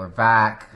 we're back.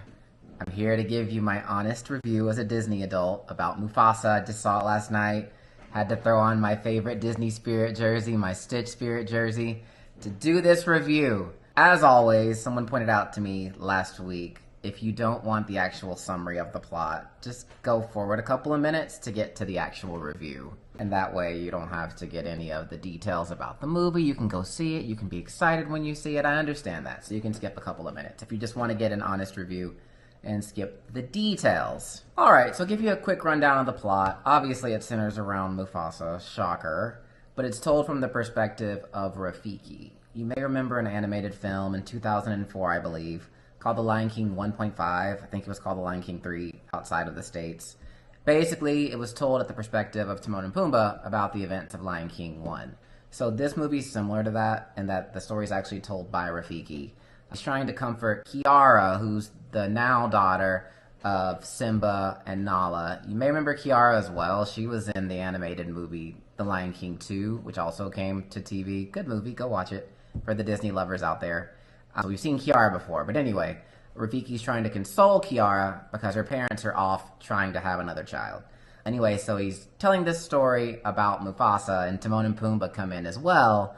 I'm here to give you my honest review as a Disney adult about Mufasa. I just saw it last night. Had to throw on my favorite Disney Spirit jersey, my Stitch Spirit jersey, to do this review. As always, someone pointed out to me last week, if you don't want the actual summary of the plot, just go forward a couple of minutes to get to the actual review. And that way you don't have to get any of the details about the movie. You can go see it. You can be excited when you see it. I understand that. So you can skip a couple of minutes if you just want to get an honest review and skip the details. Alright, so I'll give you a quick rundown of the plot. Obviously it centers around Mufasa, shocker, but it's told from the perspective of Rafiki. You may remember an animated film in 2004, I believe, called The Lion King 1.5. I think it was called The Lion King 3 outside of the States. Basically, it was told at the perspective of Timon and Pumbaa about the events of Lion King 1. So this movie's similar to that, in that the story's actually told by Rafiki. He's trying to comfort Kiara, who's the now daughter of Simba and Nala. You may remember Kiara as well. She was in the animated movie The Lion King 2, which also came to TV. Good movie, go watch it, for the Disney lovers out there. So we've seen Kiara before, but anyway, Rafiki's trying to console Kiara because her parents are off trying to have another child. Anyway, so he's telling this story about Mufasa, and Timon and Pumbaa come in as well,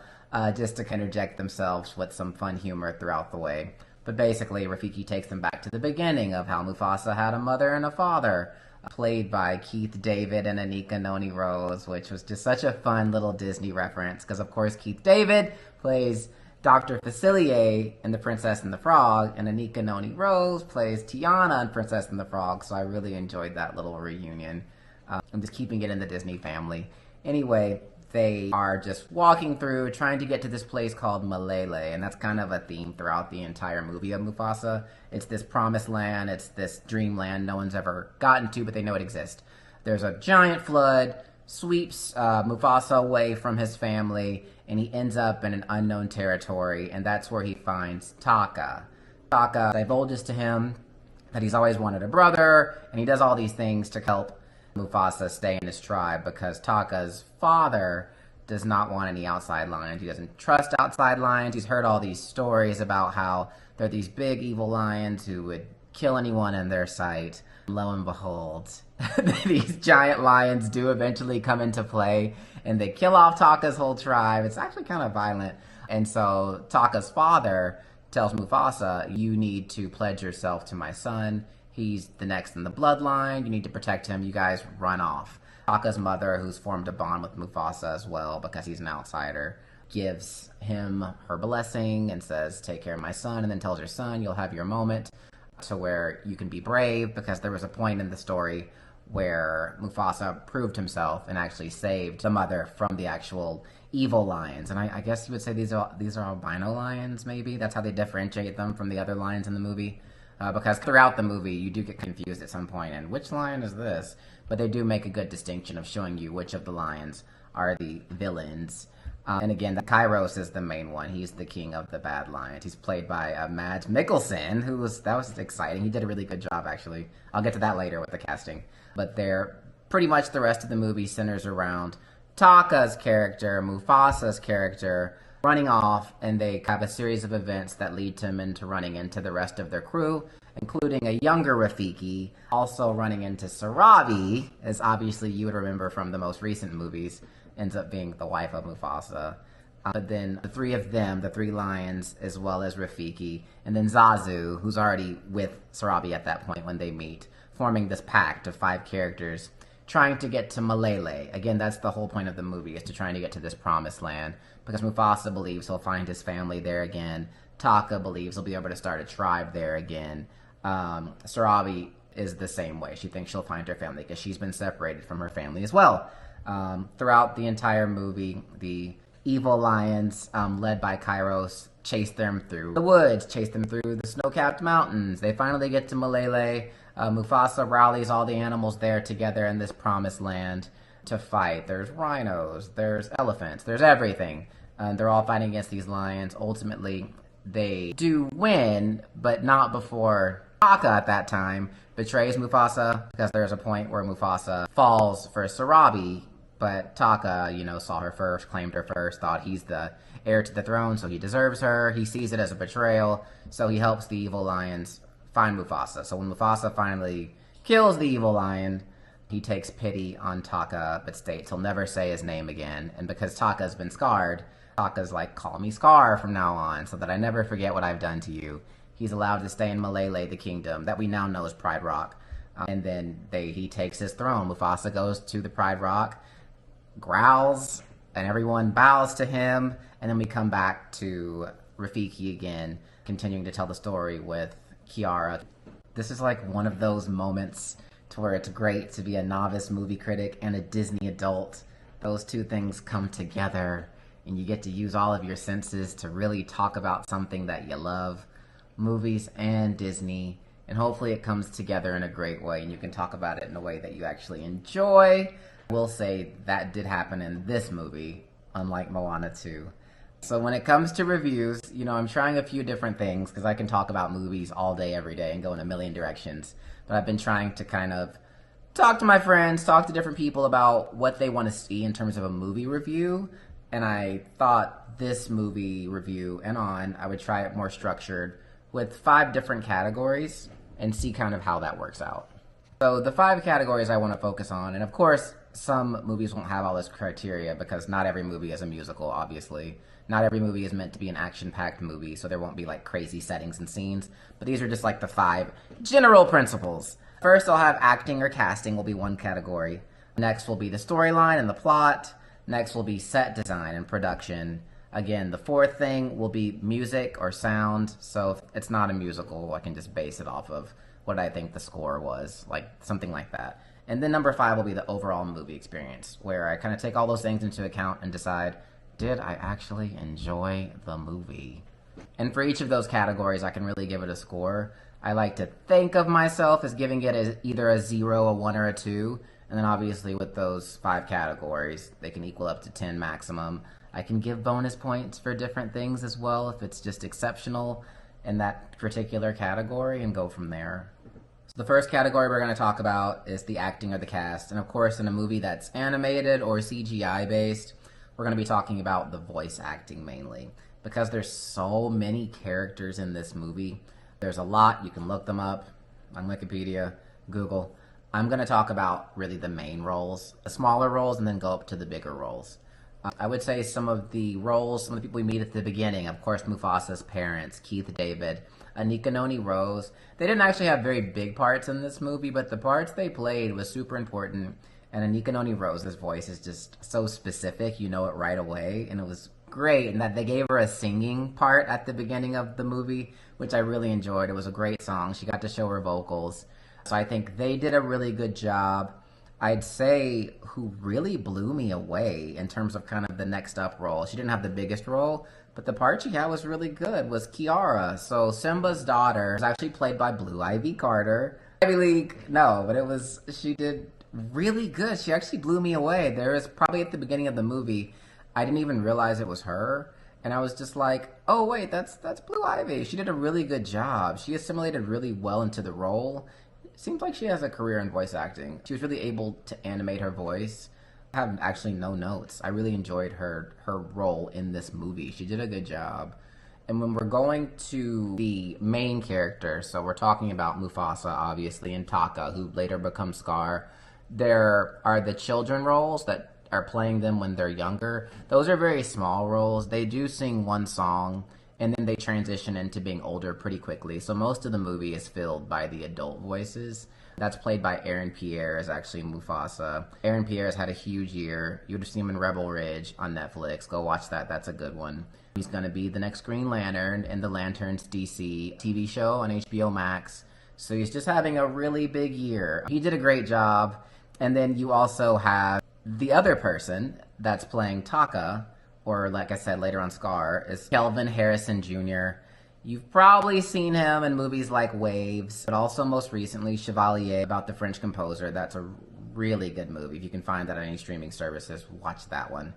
just to interject themselves with some fun humor throughout the way. But basically, Rafiki takes them back to the beginning of how Mufasa had a mother and a father, played by Keith David and Anika Noni Rose, which was just such a fun little Disney reference, because of course Keith David plays Dr. Facilier in The Princess and the Frog, and Anika Noni Rose plays Tiana in Princess and the Frog, so I really enjoyed that little reunion. I'm just keeping it in the Disney family. Anyway, they are just walking through, trying to get to this place called Malele, and that's kind of a theme throughout the entire movie of Mufasa. It's this promised land, it's this dreamland no one's ever gotten to, but they know it exists. There's a giant flood, sweeps Mufasa away from his family, and he ends up in an unknown territory, and that's where he finds Taka. Taka divulges to him that he's always wanted a brother, and he does all these things to help Mufasa stay in his tribe, because Taka's father does not want any outside lions. He doesn't trust outside lions. He's heard all these stories about how they're these big evil lions who would kill anyone in their sight. Lo and behold, these giant lions do eventually come into play, and they kill off Taka's whole tribe. It's actually kind of violent. And so Taka's father tells Mufasa, you need to pledge yourself to my son. He's the next in the bloodline. You need to protect him. You guys run off. Taka's mother, who's formed a bond with Mufasa as well because he's an outsider, gives him her blessing and says, take care of my son, and then tells her son, you'll have your moment to where you can be brave, because there was a point in the story where Mufasa proved himself and actually saved the mother from the actual evil lions. And I guess you would say these are albino lions, maybe? That's how they differentiate them from the other lions in the movie. Because throughout the movie, you do get confused at some point, and which lion is this? But they do make a good distinction of showing you which of the lions are the villains. And again, Kairos is the main one. He's the king of the bad lions. He's played by Mads Mikkelsen, that was exciting. He did a really good job, actually. I'll get to that later with the casting. But pretty much the rest of the movie centers around Taka's character, Mufasa's character, running off, and they have a series of events that lead them into running into the rest of their crew, including a younger Rafiki, also running into Sarabi, as obviously you would remember from the most recent movies, ends up being the wife of Mufasa. But then the three of them, the three lions, as well as Rafiki, and then Zazu, who's already with Sarabi at that point when they meet, forming this pact of 5 characters, trying to get to Malele. Again, that's the whole point of the movie, is to trying to get to this promised land, because Mufasa believes he'll find his family there again. Taka believes he'll be able to start a tribe there again. Sarabi is the same way. She thinks she'll find her family because she's been separated from her family as well. Throughout the entire movie, the evil lions, led by Kairos, chase them through the woods, chase them through the snow-capped mountains. They finally get to Malele. Mufasa rallies all the animals there together in this promised land to fight. There's rhinos, there's elephants, there's everything. They're all fighting against these lions. Ultimately, they do win, but not before Taka at that time betrays Mufasa, because there's a point where Mufasa falls for Sarabi, but Taka, saw her first, claimed her first, thought he's the heir to the throne, so he deserves her. He sees it as a betrayal, so he helps the evil lions find Mufasa. So when Mufasa finally kills the evil lion, he takes pity on Taka, but states he'll never say his name again. And because Taka's been scarred, Taka's like, call me Scar from now on, so that I never forget what I've done to you. He's allowed to stay in Malele, the kingdom that we now know as Pride Rock. And then he takes his throne. Mufasa goes to the Pride Rock, growls, and everyone bows to him. And then we come back to Rafiki again, continuing to tell the story with Kiara. This is like one of those moments to where it's great to be a novice movie critic and a Disney adult. Those two things come together, and you get to use all of your senses to really talk about something that you love, movies and Disney. And hopefully it comes together in a great way, and you can talk about it in a way that you actually enjoy. I will say that did happen in this movie, unlike Moana 2. So when it comes to reviews, I'm trying a few different things because I can talk about movies all day, every day, and go in a million directions. But I've been trying to kind of talk to my friends, talk to different people about what they want to see in terms of a movie review. And I thought this movie review I would try it more structured with 5 different categories and see kind of how that works out. So the 5 categories I want to focus on, and of course, some movies won't have all this criteria because not every movie is a musical, obviously. Not every movie is meant to be an action-packed movie, so there won't be like crazy settings and scenes. But these are just like the 5 general principles. First, I'll have acting or casting will be one category. Next will be the storyline and the plot. Next will be set design and production. Again, the 4th thing will be music or sound. So if it's not a musical, I can just base it off of what I think the score was, like something like that. And then number 5 will be the overall movie experience, where I kind of take all those things into account and decide, did I actually enjoy the movie? And for each of those categories, I can really give it a score. I like to think of myself as giving it as either a 0, a 1, or a 2. And then obviously with those 5 categories, they can equal up to 10 maximum. I can give bonus points for different things as well if it's just exceptional in that particular category, and go from there. So the first category we're going to talk about is the acting or the cast. And of course, in a movie that's animated or CGI based, we're going to be talking about the voice acting mainly. Because there's so many characters in this movie, there's a lot. You can look them up on Wikipedia, Google. I'm going to talk about really the main roles, the smaller roles, and then go up to the bigger roles. I would say some of the roles, some of the people we meet at the beginning, of course, Mufasa's parents, Keith David, Anika Noni Rose. They didn't actually have very big parts in this movie, but the parts they played was super important. And Anika Noni Rose's voice is just so specific, you know it right away. And it was great in that they gave her a singing part at the beginning of the movie, which I really enjoyed. It was a great song. She got to show her vocals. So I think they did a really good job. I'd say who really blew me away in terms of kind of the next up role. She didn't have the biggest role, but the part she had was really good, was Kiara. So Simba's daughter was actually played by Blue Ivy Carter. Ivy League, no, but she did really good. She actually blew me away. There was probably at the beginning of the movie, I didn't even realize it was her. And I was just like, oh wait, that's Blue Ivy. She did a really good job. She assimilated really well into the role. Seems like she has a career in voice acting. She was really able to animate her voice. I have actually no notes. I really enjoyed her role in this movie. She did a good job. And when we're going to the main character, so we're talking about Mufasa, obviously, and Taka, who later becomes Scar, there are the children roles that are playing them when they're younger. Those are very small roles. They do sing one song, and then they transition into being older pretty quickly. So most of the movie is filled by the adult voices. That's played by Aaron Pierre, is actually Mufasa. Aaron Pierre has had a huge year. You would have seen him in Rebel Ridge on Netflix. Go watch that. That's a good one. He's going to be the next Green Lantern in the Lanterns DC TV show on HBO Max. So he's just having a really big year. He did a great job. And then you also have the other person that's playing Taka, or like I said later on Scar, is Kelvin Harrison Jr. You've probably seen him in movies like Waves, but also most recently Chevalier, about the French composer. That's a really good movie. If you can find that on any streaming services, watch that one.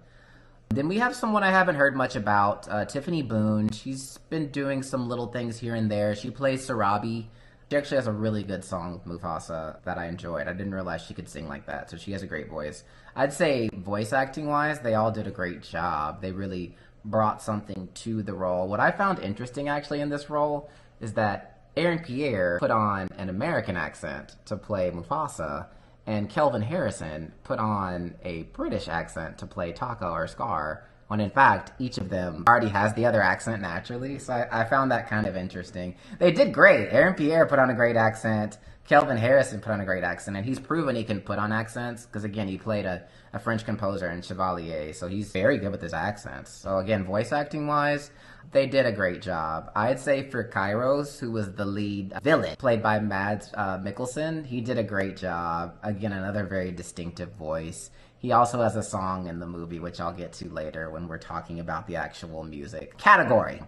Then we have someone I haven't heard much about, Tiffany Boone. She's been doing some little things here and there. She plays Sarabi. She actually has a really good song with Mufasa that I enjoyed. I didn't realize she could sing like that, so she has a great voice. I'd say voice acting-wise, they all did a great job. They really brought something to the role. What I found interesting, actually, in this role is that Aaron Pierre put on an American accent to play Mufasa, and Kelvin Harrison put on a British accent to play Taka or Scar, when in fact each of them already has the other accent naturally. So I found that kind of interesting. They did great. Aaron Pierre put on a great accent. Kelvin Harrison put on a great accent, and he's proven he can put on accents because, again, he played a French composer in Chevalier, so he's very good with his accents. So, again, voice acting wise, they did a great job. I'd say for Kairos, who was the lead villain, played by Mads Mikkelsen, he did a great job. Again, another very distinctive voice. He also has a song in the movie, which I'll get to later when we're talking about the actual music. Category.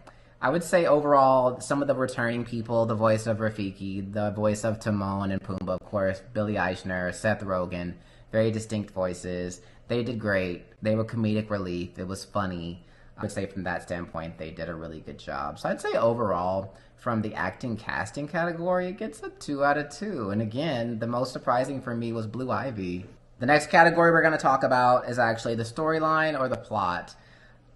I would say overall, some of the returning people, the voice of Rafiki, the voice of Timon and Pumbaa, of course, Billy Eichner, Seth Rogen, very distinct voices. They did great. They were comedic relief. It was funny. I would say from that standpoint, they did a really good job. So I'd say overall, from the acting casting category, it gets a 2 out of 2. And again, the most surprising for me was Blue Ivy. The next category we're going to talk about is actually the storyline or the plot.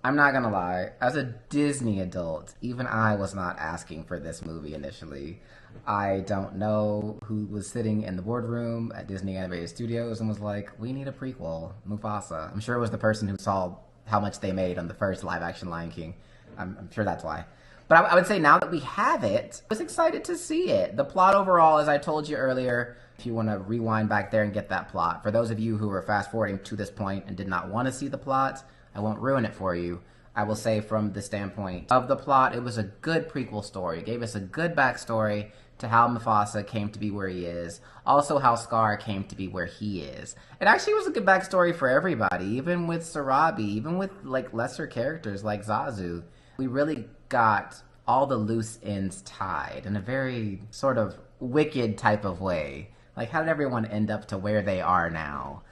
I'm not gonna lie, as a Disney adult, even I was not asking for this movie initially. I don't know who was sitting in the boardroom at Disney Animated Studios and was like, we need a prequel, Mufasa. I'm sure it was the person who saw how much they made on the first live-action Lion King. I'm sure that's why. But I would say now that we have it, I was excited to see it. The plot overall, as I told you earlier, if you want to rewind back there and get that plot, for those of you who are fast-forwarding to this point and did not want to see the plot, I won't ruin it for you. I will say from the standpoint of the plot, it was a good prequel story. It gave us a good backstory to how Mufasa came to be where he is. Also how Scar came to be where he is. It actually was a good backstory for everybody, even with Sarabi, even with like lesser characters like Zazu. We really got all the loose ends tied in a very sort of wicked type of way. Like, how did everyone end up to where they are now?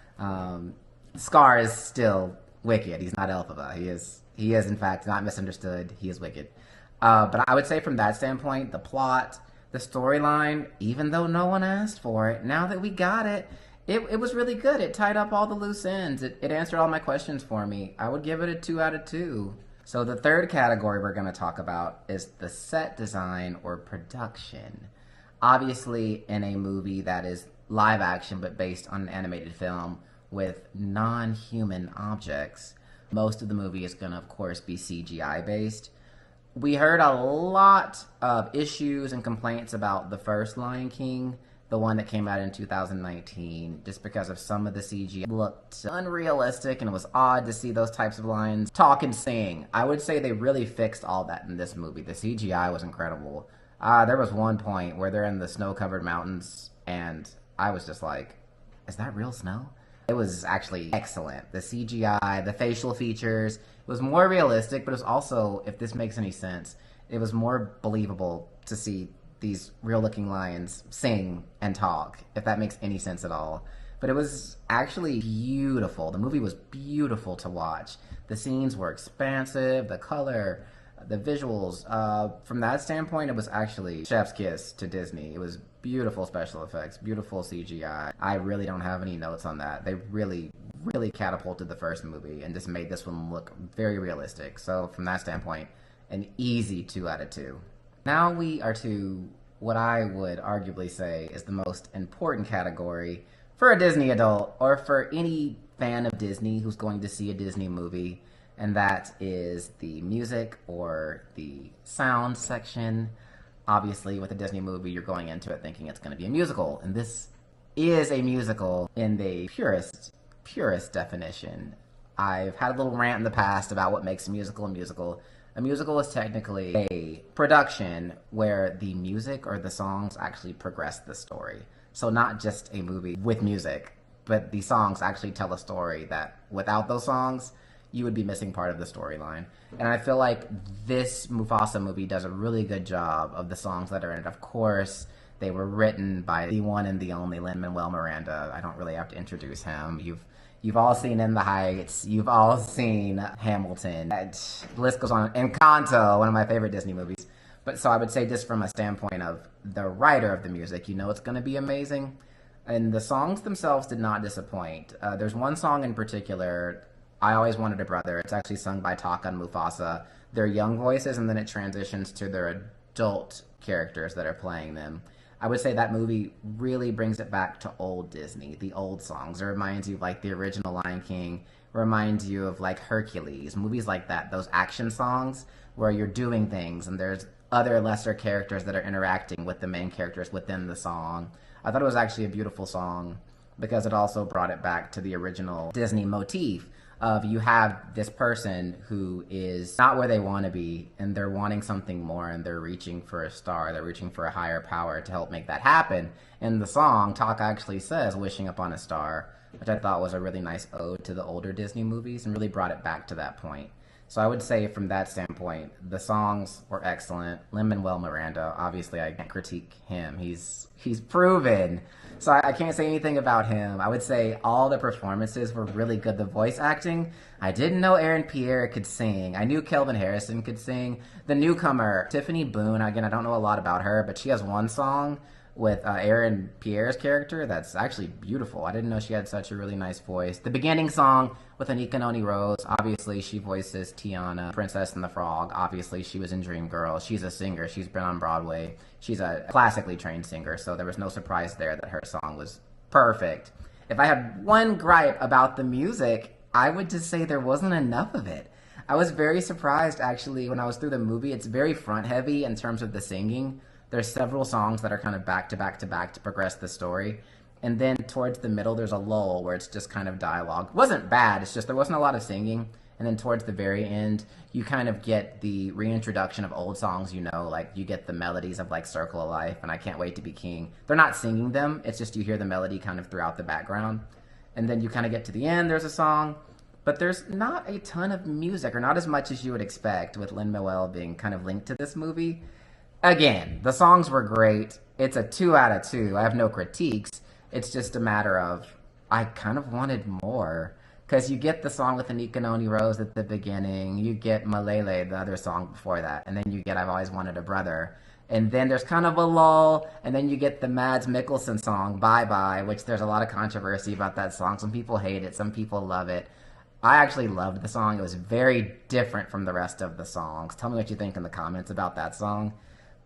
Scar is still wicked. He's not Elphaba. He is in fact not misunderstood. He is wicked. But I would say from that standpoint, the plot, the storyline, even though no one asked for it, now that we got it, it was really good. It tied up all the loose ends. It answered all my questions for me. I would give it a 2 out of 2. So the third category we're going to talk about is the set design or production. Obviously, in a movie that is live action but based on an animated film with non-human objects, most of the movie is going to, of course, be CGI based. We heard a lot of issues and complaints about the first Lion King, the one that came out in 2019, just because of some of the CGI looked unrealistic and it was odd to see those types of lions talk and sing. I would say they really fixed all that in this movie. The CGI was incredible. There was one point where they're in the snow-covered mountains and I was just like, is that real snow? It was actually excellent. The CGI, the facial features, it was more realistic, but it was also, if this makes any sense, it was more believable to see these real-looking lions sing and talk, if that makes any sense at all. But it was actually beautiful. The movie was beautiful to watch. The scenes were expansive, the color, the visuals. From that standpoint, it was actually chef's kiss to Disney. It was beautiful special effects, beautiful CGI. I really don't have any notes on that. They really, really catapulted the first movie and just made this one look very realistic. So from that standpoint, an easy 2 out of 2. Now we are to what I would arguably say is the most important category for a Disney adult or for any fan of Disney who's going to see a Disney movie, and that is the music or the sound section. Obviously, with a Disney movie, you're going into it thinking it's going to be a musical, and this is a musical in the purest definition. I've had a little rant in the past about what makes a musical a musical. A musical is technically a production where the music or the songs actually progress the story. So not just a movie with music, but the songs actually tell a story that without those songs, you would be missing part of the storyline. And I feel like this Mufasa movie does a really good job of the songs that are in it. Of course, they were written by the one and the only Lin-Manuel Miranda. I don't really have to introduce him. You've all seen In the Heights. You've all seen Hamilton. The list goes on. Encanto, one of my favorite Disney movies. But so I would say just from a standpoint of the writer of the music, you know it's going to be amazing. And the songs themselves did not disappoint. There's one song in particular, I Always Wanted a Brother. It's actually sung by Taka and Mufasa. Their young voices, and then it transitions to their adult characters that are playing them. I would say that movie really brings it back to old Disney, the old songs. It reminds you of like the original Lion King, reminds you of like Hercules, movies like that, those action songs where you're doing things and there's other lesser characters that are interacting with the main characters within the song. I thought it was actually a beautiful song because it also brought it back to the original Disney motif of you have this person who is not where they want to be and they're wanting something more and they're reaching for a star, they're reaching for a higher power to help make that happen. In the song, Taka actually says wishing upon a star, which I thought was a really nice ode to the older Disney movies and really brought it back to that point. So I would say from that standpoint, the songs were excellent. Lin-Manuel Miranda, obviously I can't critique him. He's proven. So I can't say anything about him. I would say all the performances were really good. The voice acting, I didn't know Aaron Pierre could sing. I knew Kelvin Harrison could sing. The newcomer, Tiffany Boone, again, I don't know a lot about her, but she has one song with Aaron Pierre's character that's actually beautiful. I didn't know she had such a really nice voice. The beginning song with Anika Noni Rose, obviously she voices Tiana, Princess and the Frog. Obviously she was in Dreamgirls. She's a singer. She's been on Broadway. She's a classically trained singer, so there was no surprise there that her song was perfect. If I had one gripe about the music, I would just say there wasn't enough of it. I was very surprised actually when I was through the movie. It's very front heavy in terms of the singing. There's several songs that are kind of back to back to back to progress the story. And then towards the middle, there's a lull where it's just kind of dialogue. It wasn't bad, it's just there wasn't a lot of singing. And then towards the very end, you kind of get the reintroduction of old songs, you know, like you get the melodies of like Circle of Life and I Can't Wait to Be King. They're not singing them, it's just you hear the melody kind of throughout the background. And then you kind of get to the end, there's a song. But there's not a ton of music, or not as much as you would expect with Lin-Manuel being kind of linked to this movie. Again, the songs were great. It's a 2 out of 2. I have no critiques. It's just a matter of I kind of wanted more. Because you get the song with Anika Noni Rose at the beginning. You get Malele, the other song before that. And then you get I've Always Wanted a Brother. And then there's kind of a lull. And then you get the Mads Mikkelsen song, Bye Bye, which there's a lot of controversy about that song. Some people hate it. Some people love it. I actually loved the song. It was very different from the rest of the songs. Tell me what you think in the comments about that song.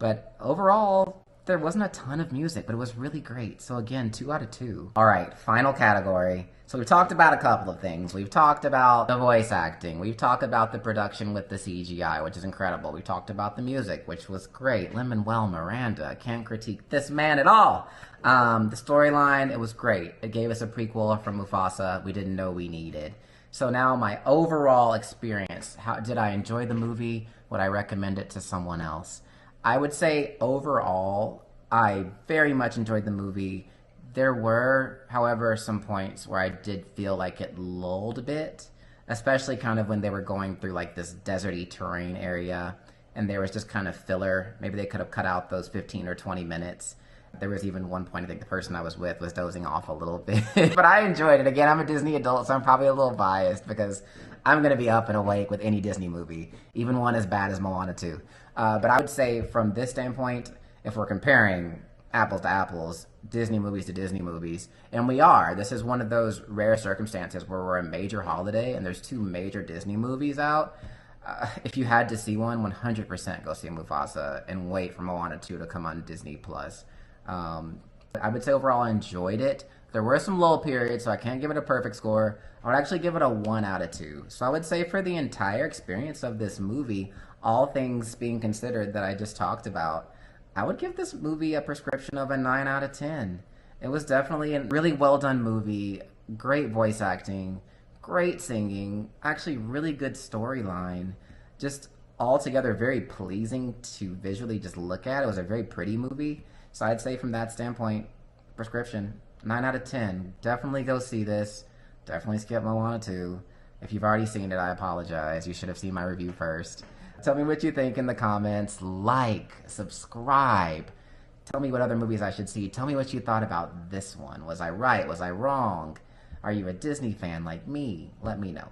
But overall, there wasn't a ton of music, but it was really great. So again, 2 out of 2. All right, final category. So we've talked about a couple of things. We've talked about the voice acting. We've talked about the production with the CGI, which is incredible. We've talked about the music, which was great. Lin-Manuel Miranda, can't critique this man at all. The storyline, it was great. It gave us a prequel from Mufasa we didn't know we needed. So now my overall experience, how did I enjoy the movie? Would I recommend it to someone else? I would say overall, I very much enjoyed the movie. There were, however, some points where I did feel like it lulled a bit, especially kind of when they were going through like this deserty terrain area and there was just kind of filler. Maybe they could have cut out those 15 or 20 minutes. There was even one point, I think the person I was with was dozing off a little bit. But I enjoyed it. Again, I'm a Disney adult, so I'm probably a little biased because I'm going to be up and awake with any Disney movie, even one as bad as Moana 2. But I would say from this standpoint, if we're comparing apples to apples, Disney movies to Disney movies, and we are. This is one of those rare circumstances where we're a major holiday and there's 2 major Disney movies out. If you had to see one, 100% go see Mufasa and wait for Moana 2 to come on Disney+. I would say overall I enjoyed it. There were some lull periods, so I can't give it a perfect score. I would actually give it a 1 out of 2. So I would say for the entire experience of this movie, all things being considered that I just talked about, I would give this movie a prescription of a 9 out of 10. It was definitely a really well done movie, great voice acting, great singing, actually really good storyline, just altogether very pleasing to visually just look at. It was a very pretty movie. So I'd say from that standpoint, prescription, 9 out of 10. Definitely go see this. Definitely skip Moana 2. If you've already seen it, I apologize. You should have seen my review first. Tell me what you think in the comments. Like, subscribe. Tell me what other movies I should see. Tell me what you thought about this one. Was I right? Was I wrong? Are you a Disney fan like me? Let me know.